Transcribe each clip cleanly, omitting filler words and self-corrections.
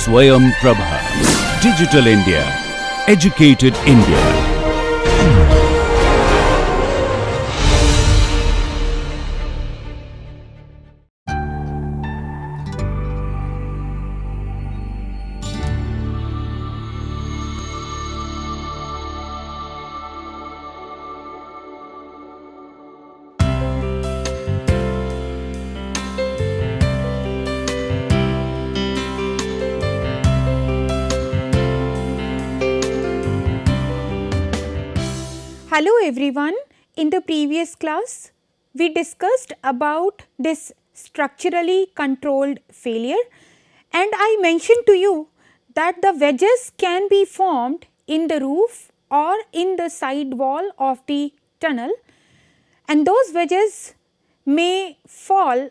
Swayam Prabha. Digital India. Educated India. Hello everyone, in the previous class we discussed about this structurally controlled failure, and I mentioned to you that the wedges can be formed in the roof or in the side wall of the tunnel, and those wedges may fall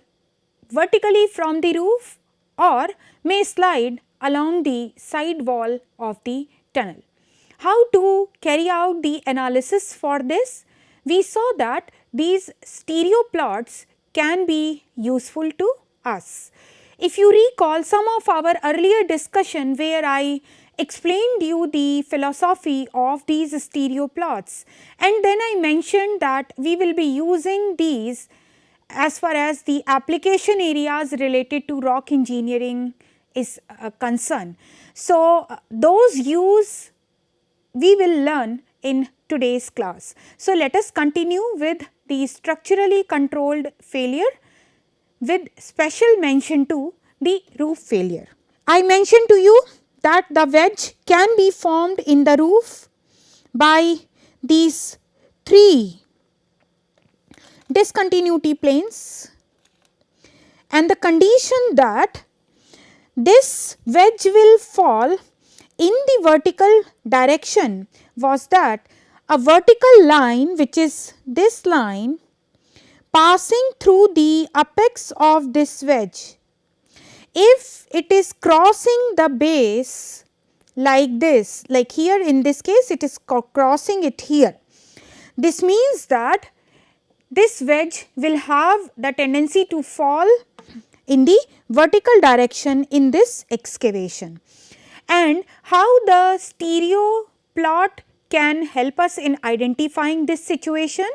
vertically from the roof or may slide along the side wall of the tunnel. How to carry out the analysis for this? We saw that these stereo plots can be useful to us. If you recall some of our earlier discussion where I explained you the philosophy of these stereo plots, and then I mentioned that we will be using these as far as the application areas related to rock engineering is concerned. So, those use we will learn in today's class. So, let us continue with the structurally controlled failure with special mention to the roof failure. I mentioned to you that the wedge can be formed in the roof by these three discontinuity planes, and the condition that this wedge will fall in the vertical direction was that a vertical line, which is this line, passing through the apex of this wedge, if it is crossing the base like this, like here in this case it is crossing it here, this means that this wedge will have the tendency to fall in the vertical direction in this excavation. And how the stereo plot can help us in identifying this situation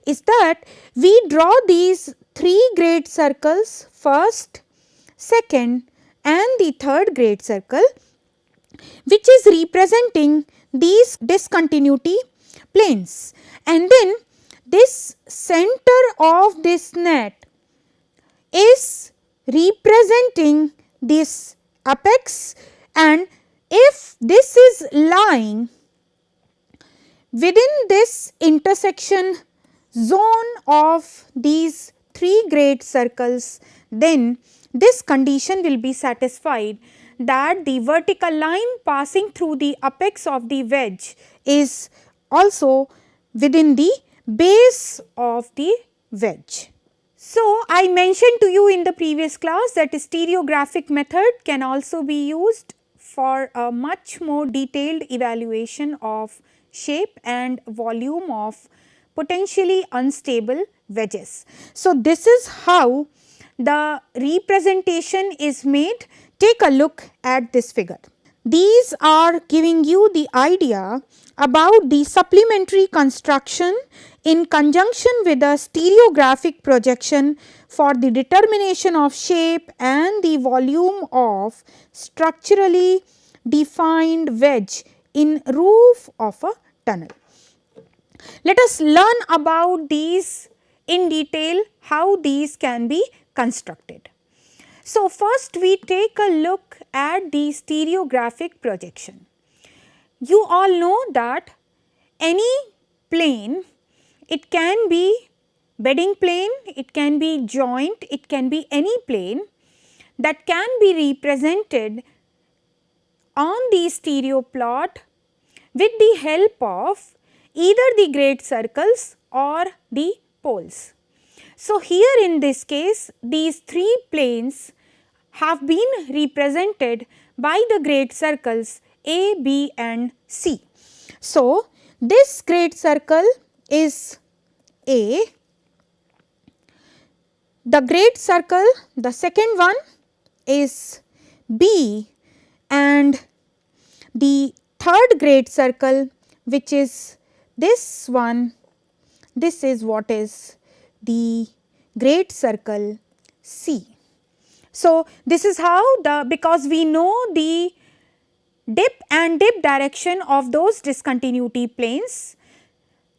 is that we draw these three great circles, first, second and the third great circle, which is representing these discontinuity planes, and then this center of this net is representing this apex, and if this is lying within this intersection zone of these three great circles, then this condition will be satisfied that the vertical line passing through the apex of the wedge is also within the base of the wedge. So, I mentioned to you in the previous class that a stereographic method can also be used for a much more detailed evaluation of shape and volume of potentially unstable wedges. So, this is how the representation is made. Take a look at this figure. These are giving you the idea about the supplementary construction in conjunction with a stereographic projection for the determination of shape and the volume of structurally defined wedge in roof of a tunnel. Let us learn about these in detail, how these can be constructed. So, first we take a look at the stereographic projection. You all know that any plane, it can be bedding plane, it can be joint, it can be any plane that can be represented on the stereo plot with the help of either the great circles or the poles. So, here in this case these three planes have been represented by the great circles A, B and C. So, this great circle is A, the great circle, the second one is B, and the third great circle, which is this one, this is what is the great circle C. So, this is how because we know the dip and dip direction of those discontinuity planes,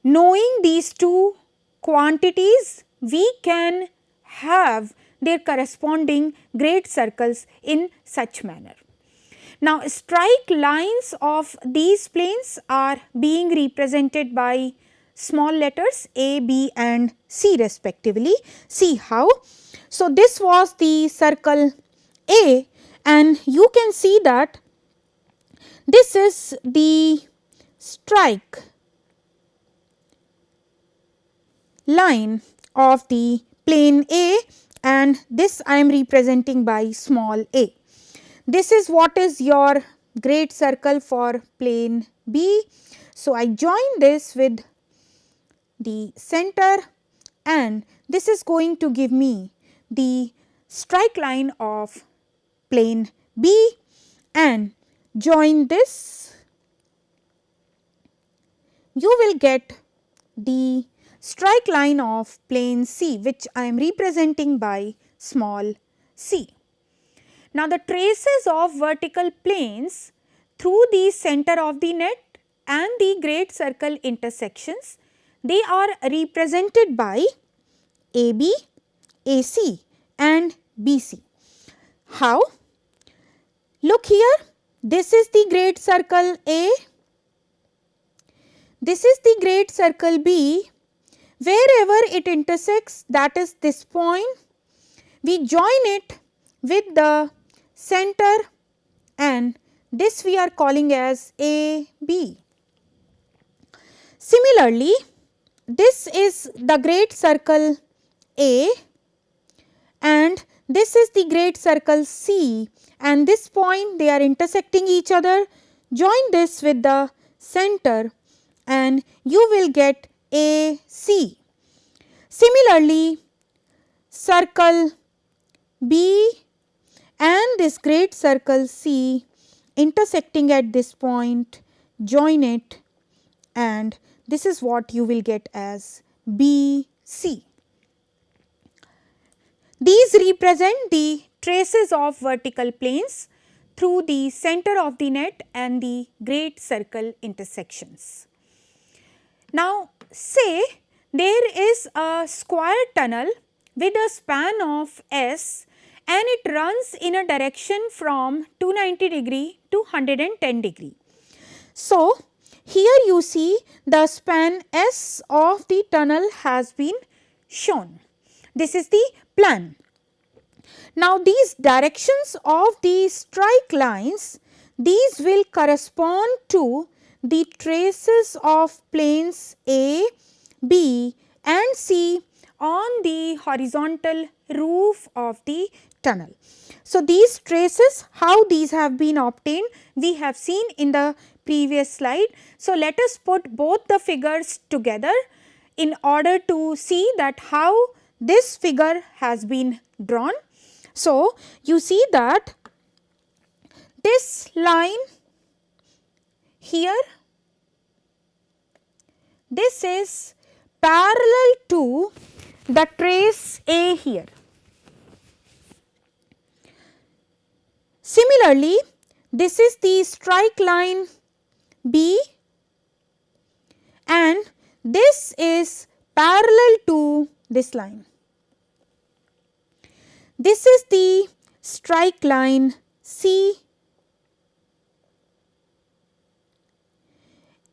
knowing these two quantities, we can have their corresponding great circles in such manner. Now, strike lines of these planes are being represented by small letters A, B and C respectively. See how? So, this was the circle A, and you can see that this is the strike line of the plane A, and this I am representing by small a. This is what is your great circle for plane B. So, I join this with the center, and this is going to give me the strike line of plane B, and join this, you will get the strike line of plane C, which I am representing by small c. Now, the traces of vertical planes through the center of the net and the great circle intersections, they are represented by AB, AC and BC. How? Look here, this is the great circle A, this is the great circle B. Wherever it intersects, that is this point, we join it with the center, and this we are calling as AB. Similarly, this is the great circle A, and this is the great circle C, and this point they are intersecting each other. Join this with the center, and you will get AC. Similarly, circle B and this great circle C intersecting at this point, join it, and this is what you will get as BC. These represent the traces of vertical planes through the center of the net and the great circle intersections. Now, say there is a square tunnel with a span of S, and it runs in a direction from 290 degree to 110 degree. So, here you see the span S of the tunnel has been shown. This is the plan. Now, these directions of these strike lines, these will correspond to the traces of planes A, B and C on the horizontal roof of the tunnel. So, these traces, how these have been obtained, we have seen in the previous slide. So, let us put both the figures together in order to see that how this figure has been drawn. So, you see that this line here, this is parallel to the trace A here. Similarly, this is the strike line B, and this is parallel to this line. This is the strike line C,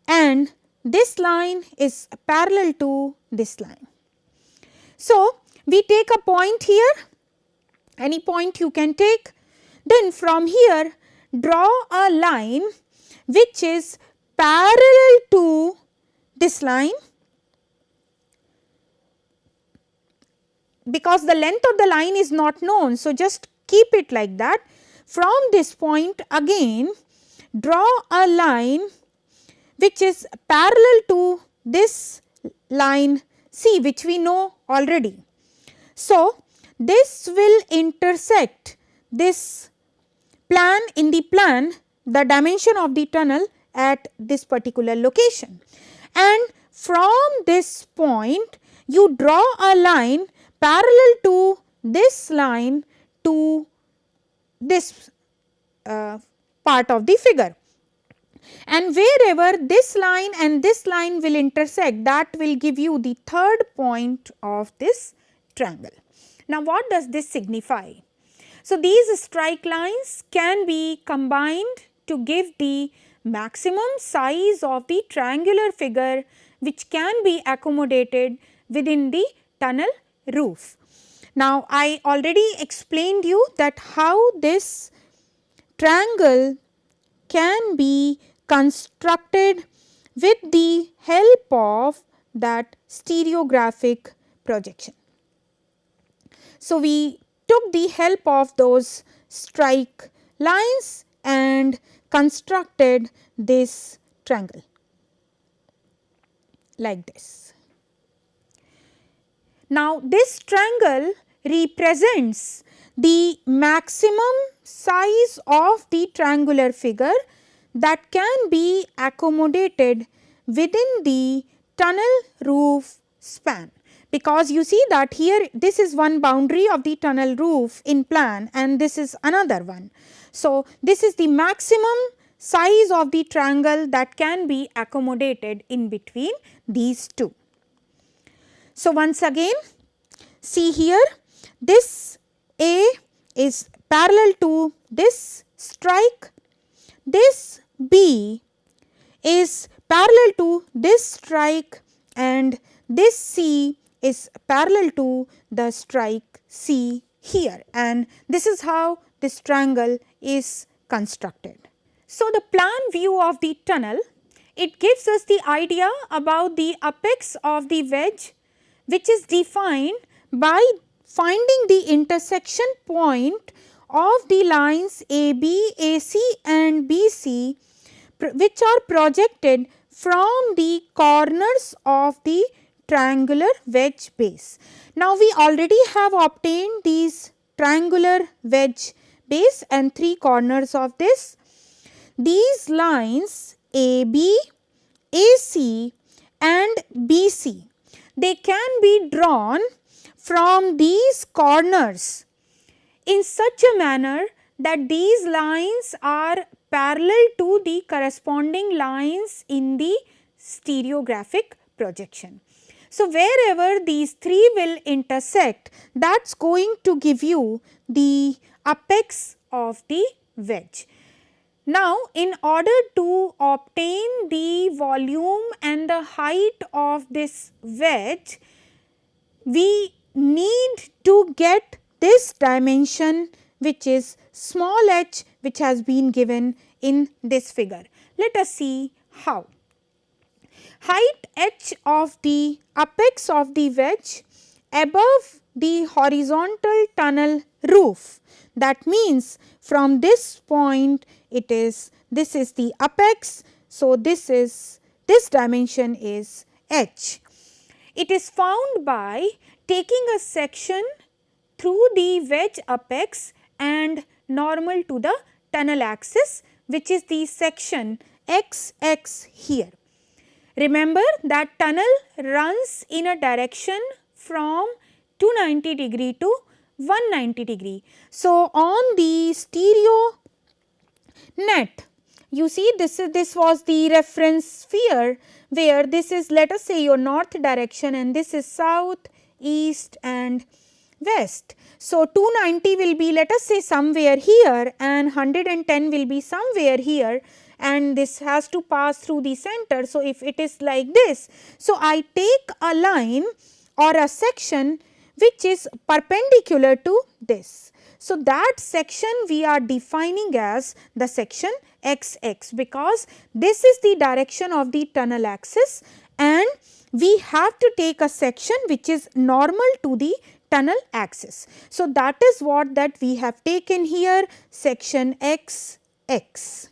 and this line is parallel to this line. So, we take a point here, any point you can take, then from here draw a line which is parallel to this line, because the length of the line is not known. So, just keep it like that. From this point again draw a line which is parallel to this line C, which we know already. So, this will intersect this in the plan the dimension of the tunnel at this particular location, and from this point you draw a line parallel to this line to this part of the figure, and wherever this line and this line will intersect, that will give you the third point of this triangle. Now, what does this signify? So, these strike lines can be combined to give the maximum size of the triangular figure which can be accommodated within the tunnel roof. Now, I already explained you that how this triangle can be constructed with the help of that stereographic projection. So, we took the help of those strike lines and constructed this triangle like this. Now, this triangle represents the maximum size of the triangular figure that can be accommodated within the tunnel roof span, because you see that here this is one boundary of the tunnel roof in plan and this is another one. So, this is the maximum size of the triangle that can be accommodated in between these two. So, once again see here, this A is parallel to this strike, this B is parallel to this strike, and this C is parallel to the strike C here, and this is how this triangle is constructed. So, the plan view of the tunnel, it gives us the idea about the apex of the wedge, which is defined by finding the intersection point of the lines AB, AC and BC which are projected from the corners of the triangular wedge base. Now, we already have obtained these triangular wedge base and three corners of this. These lines AB, AC and BC, they can be drawn from these corners in such a manner that these lines are parallel to the corresponding lines in the stereographic projection. So, wherever these three will intersect, that is going to give you the apex of the wedge. Now, in order to obtain the volume and the height of this wedge, we need to get this dimension, which is small h, which has been given in this figure. Let us see how. Height h of the apex of the wedge above the horizontal tunnel roof. That means from this point it is, this is the apex. So, this dimension is h. It is found by taking a section through the wedge apex and normal to the tunnel axis, which is the section xx here. Remember that tunnel runs in a direction from 290 degree to 190 degree. So, on the stereo net, you see this was the reference sphere, where this is, let us say, your north direction and this is south, east and west. So, 290 will be, let us say, somewhere here and 110 will be somewhere here, and this has to pass through the center. So, if it is like this, so I take a line or a section which is perpendicular to this. So, that section we are defining as the section xx, because this is the direction of the tunnel axis and we have to take a section which is normal to the tunnel axis. So, that is what that we have taken here, section xx.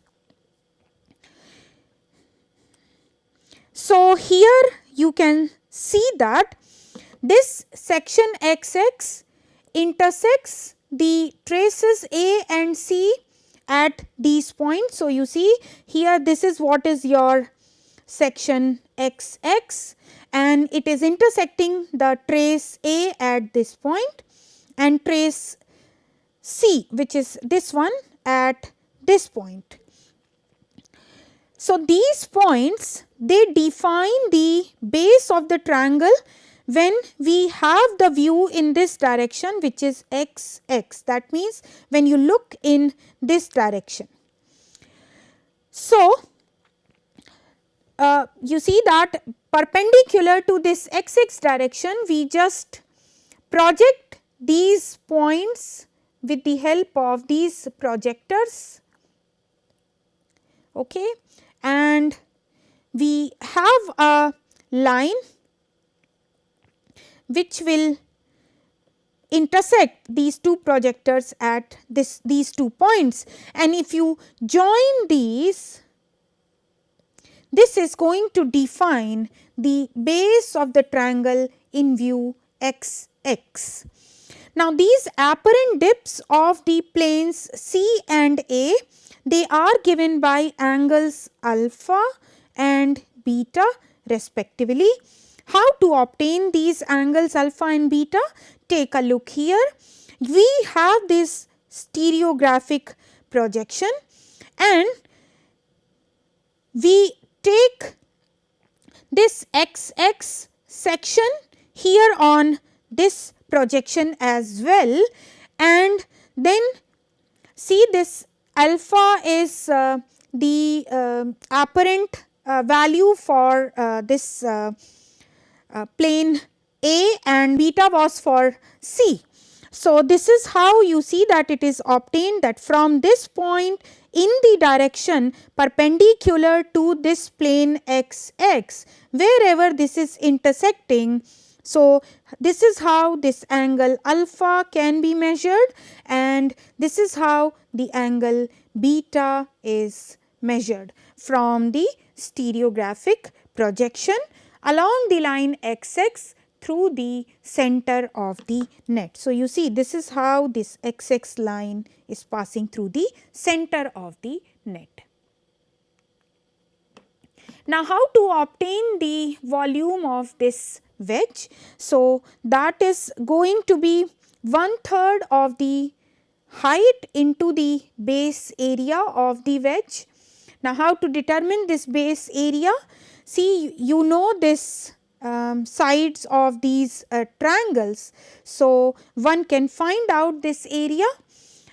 So, here you can see that this section xx intersects the traces A and C at these points. So, you see here this is what is your section XX, and it is intersecting the trace A at this point and trace C, which is this one, at this point. So, these points, they define the base of the triangle when we have the view in this direction, which is XX. That means when you look in this direction. So, you see that perpendicular to this XX direction, we just project these points with the help of these projectors, okay, and we have a line which will intersect these two projectors at these 2 points, and if you join these, this is going to define the base of the triangle in view XX. Now, these apparent dips of the planes C and A, they are given by angles alpha and beta respectively. How to obtain these angles alpha and beta? Take a look here. We have this stereographic projection, and we take this XX section here on this projection as well, and then see this alpha is the apparent value for this plane A, and beta was for C. So, this is how you see that it is obtained, that from this point in the direction perpendicular to this plane XX, wherever this is intersecting. So, this is how this angle alpha can be measured, and this is how the angle beta is measured from the stereographic projection along the line XX through the center of the net. So, you see this is how this XX line is passing through the center of the net. Now, how to obtain the volume of this wedge? So, that is going to be 1/3 of the height into the base area of the wedge. Now, how to determine this base area? See, you know this sides of these triangles. So, one can find out this area,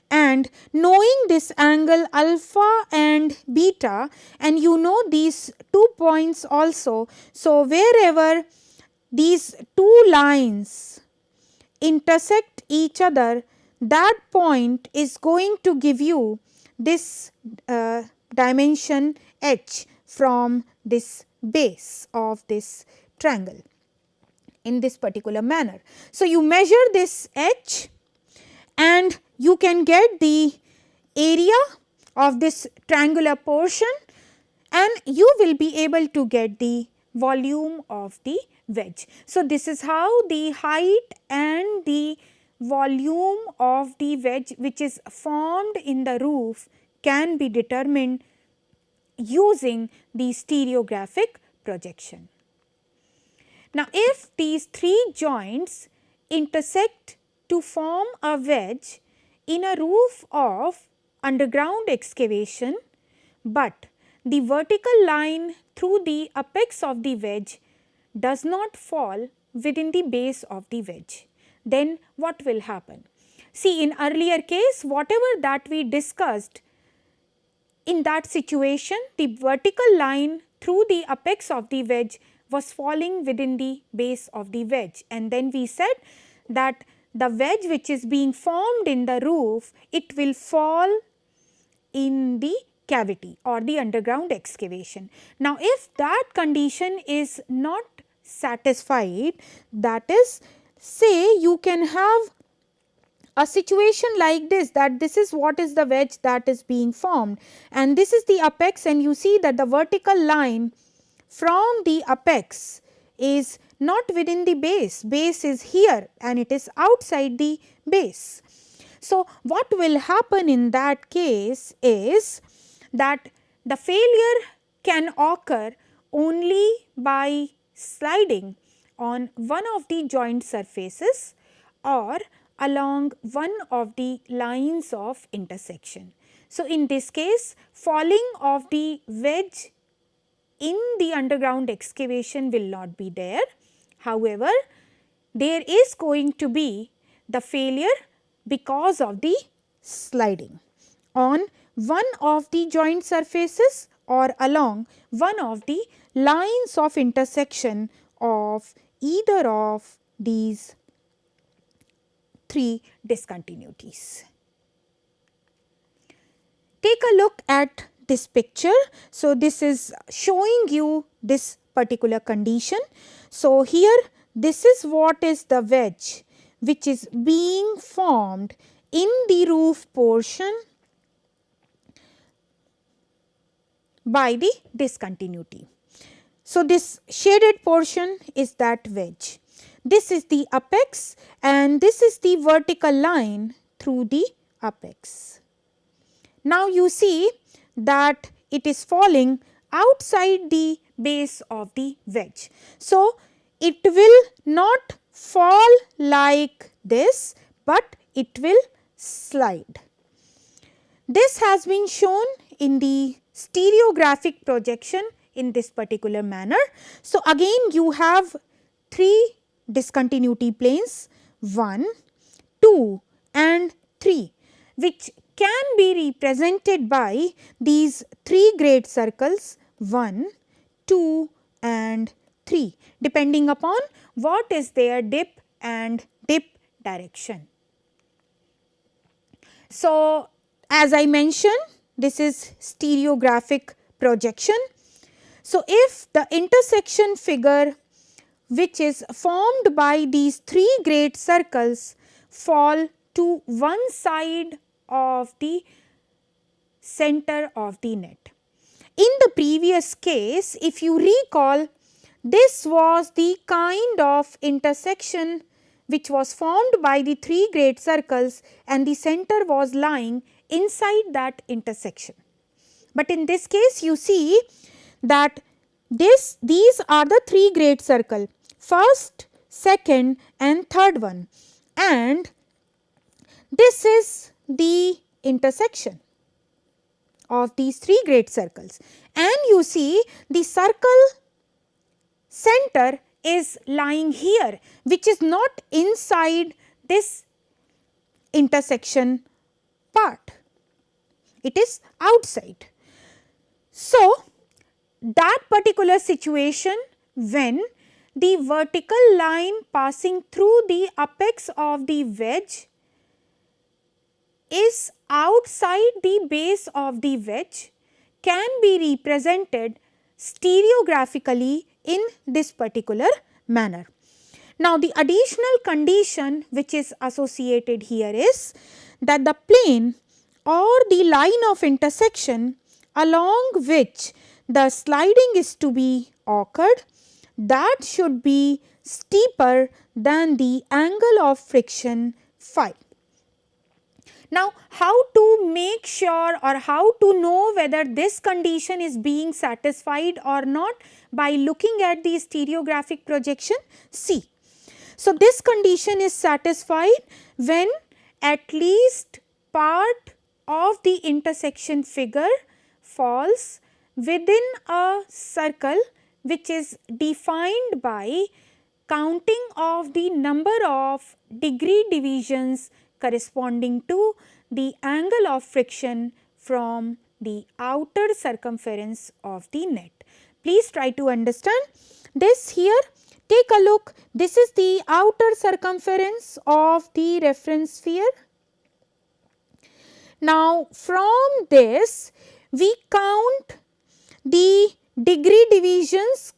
and knowing this angle alpha and beta, and you know these 2 points also. So, wherever these 2 lines intersect each other, that point is going to give you this dimension h from this base of this triangle in this particular manner. So, you measure this h and you can get the area of this triangular portion, and you will be able to get the volume of the wedge. So, this is how the height and the volume of the wedge which is formed in the roof can be determined using the stereographic projection. Now, if these 3 joints intersect to form a wedge in a roof of underground excavation, but the vertical line through the apex of the wedge does not fall within the base of the wedge, then what will happen? See, in earlier case, whatever that we discussed, in that situation the vertical line through the apex of the wedge was falling within the base of the wedge, and then we said that the wedge which is being formed in the roof, it will fall in the cavity or the underground excavation. Now, if that condition is not satisfied, that is, say you can have a situation like this, that this is what is the wedge that is being formed, and this is the apex, and you see that the vertical line from the apex is not within the base, base is here and it is outside the base. So, what will happen in that case is that the failure can occur only by sliding on one of the joint surfaces or along one of the lines of intersection. So, in this case, falling of the wedge in the underground excavation will not be there. However, there is going to be the failure because of the sliding on one of the joint surfaces or along one of the lines of intersection of either of these three discontinuities. Take a look at this picture. So, this is showing you this particular condition. So, here this is what is the wedge which is being formed in the roof portion by the discontinuity. So, this shaded portion is that wedge. This is the apex and this is the vertical line through the apex. Now, you see that it is falling outside the base of the wedge. So, it will not fall like this, but it will slide. This has been shown in the stereographic projection in this particular manner. So, again you have three discontinuity planes 1, 2 and 3, which can be represented by these three great circles 1, 2 and 3 depending upon what is their dip and dip direction. So, as I mentioned, this is stereographic projection. So, if the intersection figure which is formed by these three great circles fall to one side of the center of the net. In the previous case, if you recall, this was the kind of intersection which was formed by the three great circles and the center was lying inside that intersection. But in this case, you see that these are the three great circle, first, second and third one, and this is the intersection of these three great circles, and you see the circle center is lying here, which is not inside this intersection part, it is outside. So, that particular situation when the vertical line passing through the apex of the wedge is outside the base of the wedge can be represented stereographically in this particular manner. Now, the additional condition which is associated here is that the plane or the line of intersection along which the sliding is to be occurred, that should be steeper than the angle of friction phi. Now, how to make sure or how to know whether this condition is being satisfied or not by looking at the stereographic projection? See, so this condition is satisfied when at least part of the intersection figure falls within a circle which is defined by counting of the number of degree divisions corresponding to the angle of friction from the outer circumference of the net. Please try to understand this here. Take a look, this is the outer circumference of the reference sphere. Now, from this we count the degree divisions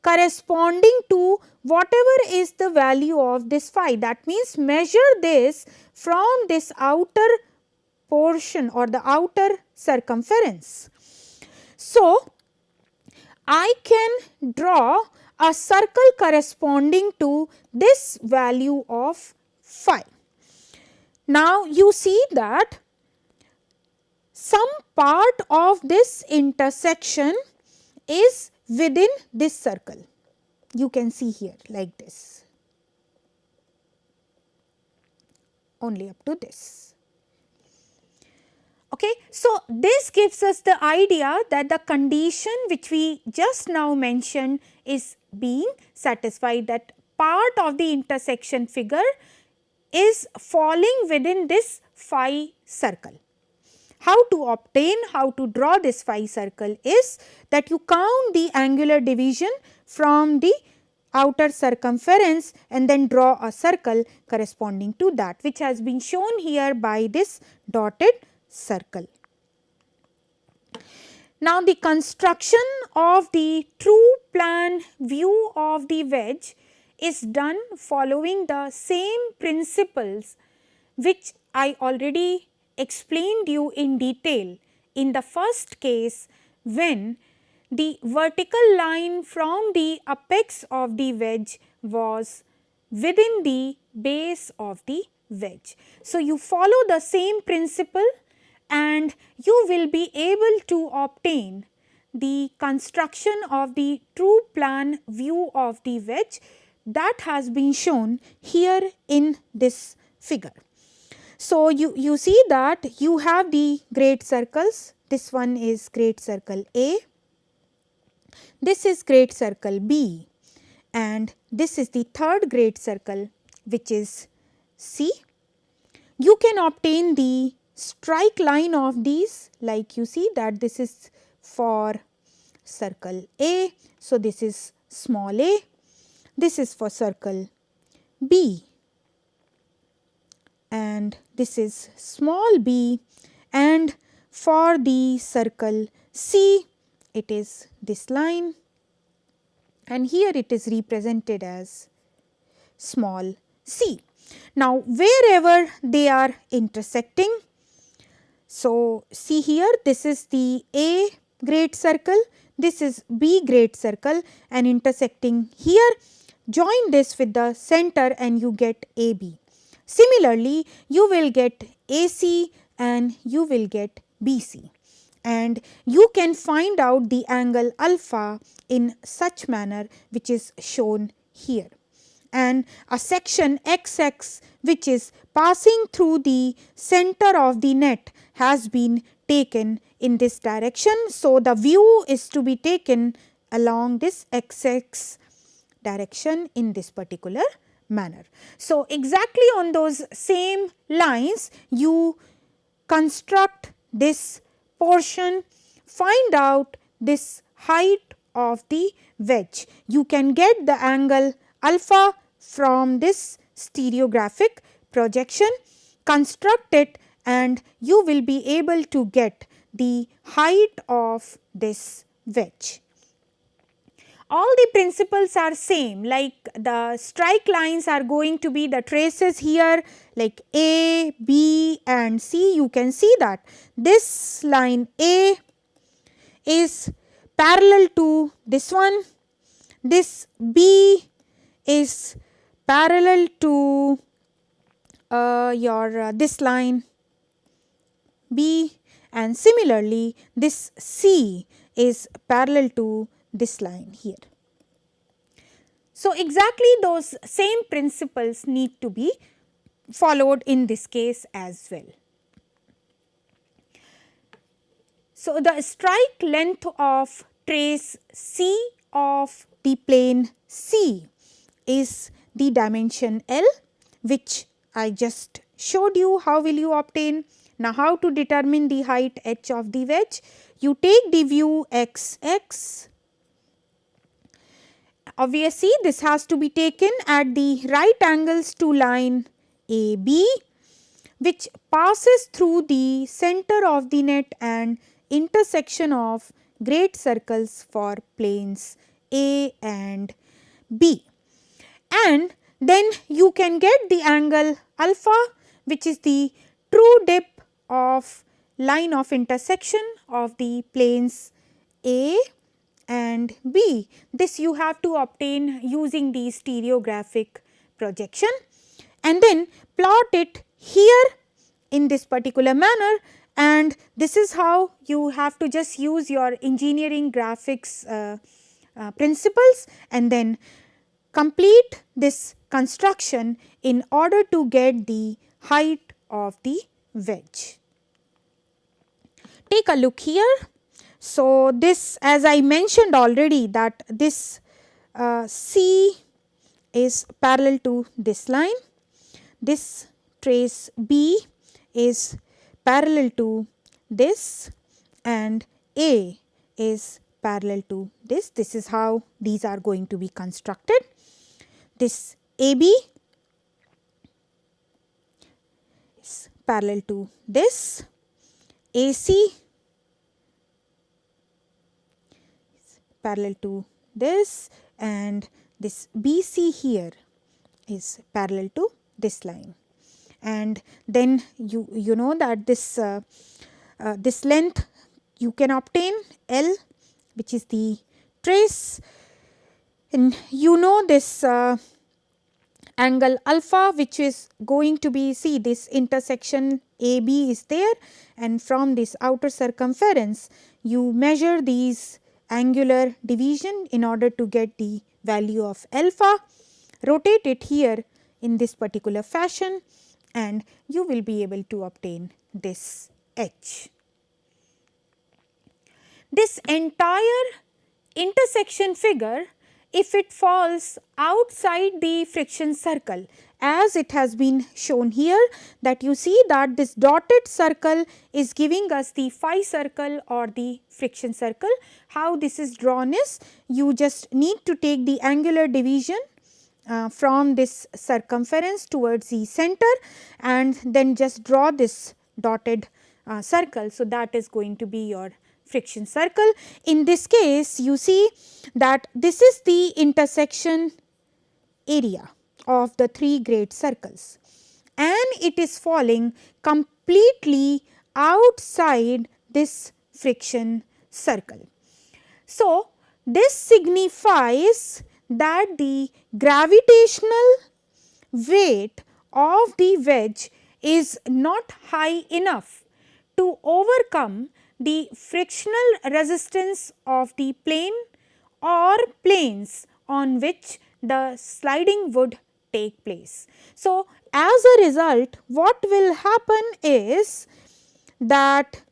corresponding to whatever is the value of this phi. That means, measure this from this outer portion or the outer circumference. So, I can draw a circle corresponding to this value of phi. Now you see that some part of this intersection is within this circle. You can see here like this, only up to this. Okay. So, this gives us the idea that the condition which we just now mentioned is being satisfied, that part of the intersection figure is falling within this phi circle. How to obtain, how to draw this phi circle is that you count the angular division from the outer circumference and then draw a circle corresponding to that, which has been shown here by this dotted circle. Now, the construction of the true plan view of the wedge is done following the same principles which I already explained you in detail in the first case, when the vertical line from the apex of the wedge was within the base of the wedge. So, you follow the same principle and you will be able to obtain the construction of the true plan view of the wedge that has been shown here in this figure. So, you see that you have the great circles. This one is great circle A, this is great circle B, and this is the third great circle, which is C. You can obtain the strike line of these, like you see that this is for circle A. So, this is small a, this is for circle B, and this is small b, and for the circle C it is this line, and here it is represented as small c. Now, wherever they are intersecting, so see here, this is the A great circle, this is B great circle, and intersecting here, join this with the center and you get AB. Similarly, you will get AC and you will get BC, and you can find out the angle alpha in such manner which is shown here. And a section XX which is passing through the center of the net has been taken in this direction. So, the view is to be taken along this XX direction in this particular manner. So, exactly on those same lines you construct this portion, find out this height of the wedge. You can get the angle alpha from this stereographic projection, construct it, and you will be able to get the height of this wedge. All the principles are same, like the strike lines are going to be the traces here, like A, B and C. You can see that this line A is parallel to this one, this B is parallel to this line B, and similarly this C is parallel to this line here. So, exactly those same principles need to be followed in this case as well. So, the strike length of trace C of the plane C is the dimension L, which I just showed you. How will you obtain? Now, how to determine the height h of the wedge? You take the view XX. Obviously, this has to be taken at the right angles to line AB, which passes through the center of the net and intersection of great circles for planes A and B. And then you can get the angle alpha, which is the true dip of line of intersection of the planes A and B. This you have to obtain using the stereographic projection, and then plot it here in this particular manner, and this is how you have to just use your engineering graphics principles and then complete this construction in order to get the height of the wedge. Take a look here. So, this, as I mentioned already, that this C is parallel to this line, this trace B is parallel to this, and A is parallel to this. This is how these are going to be constructed. This AB is parallel to this, AC is parallel to this, and this BC here is parallel to this line. And then you know that this this length you can obtain L, which is the trace, and you know this angle alpha, which is going to be, see, this intersection AB is there, and from this outer circumference you measure these angular division in order to get the value of alpha, rotate it here in this particular fashion, and you will be able to obtain this H. This entire intersection figure, if it falls outside the friction circle, as it has been shown here, that you see that this dotted circle is giving us the phi circle or the friction circle. How this is drawn is, you just need to take the angular division from this circumference towards the center and then just draw this dotted circle. So, that is going to be your friction circle. In this case, you see that this is the intersection area of the three great circles, and it is falling completely outside this friction circle. So, this signifies that the gravitational weight of the wedge is not high enough to overcome the frictional resistance of the plane or planes on which the sliding would take place. So, as a result, what will happen is that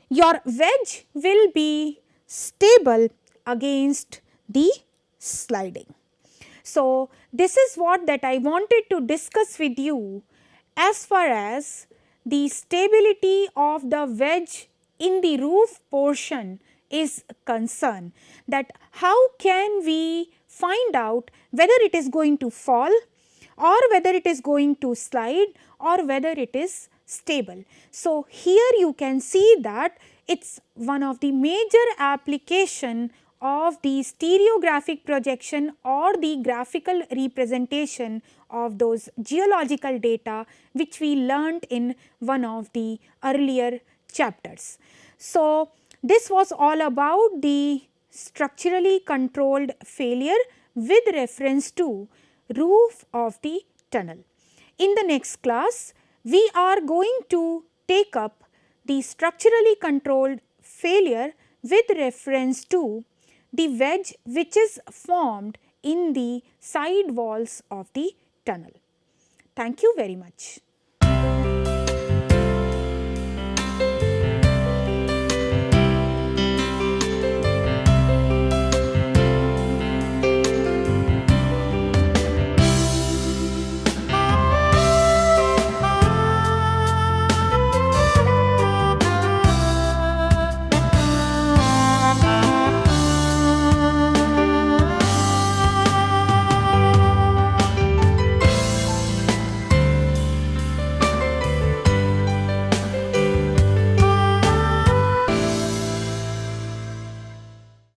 your wedge will be stable against the sliding. So, this is what that I wanted to discuss with you as far as the stability of the wedge in the roof portion is concerned, that how can we find out whether it is going to fall or whether it is going to slide or whether it is stable. So, here you can see that it is one of the major application of the stereographic projection or the graphical representation of those geological data which we learnt in one of the earlier chapters. So, this was all about the structurally controlled failure with reference to roof of the tunnel. In the next class, we are going to take up the structurally controlled failure with reference to the wedge which is formed in the side walls of the tunnel. Thank you very much.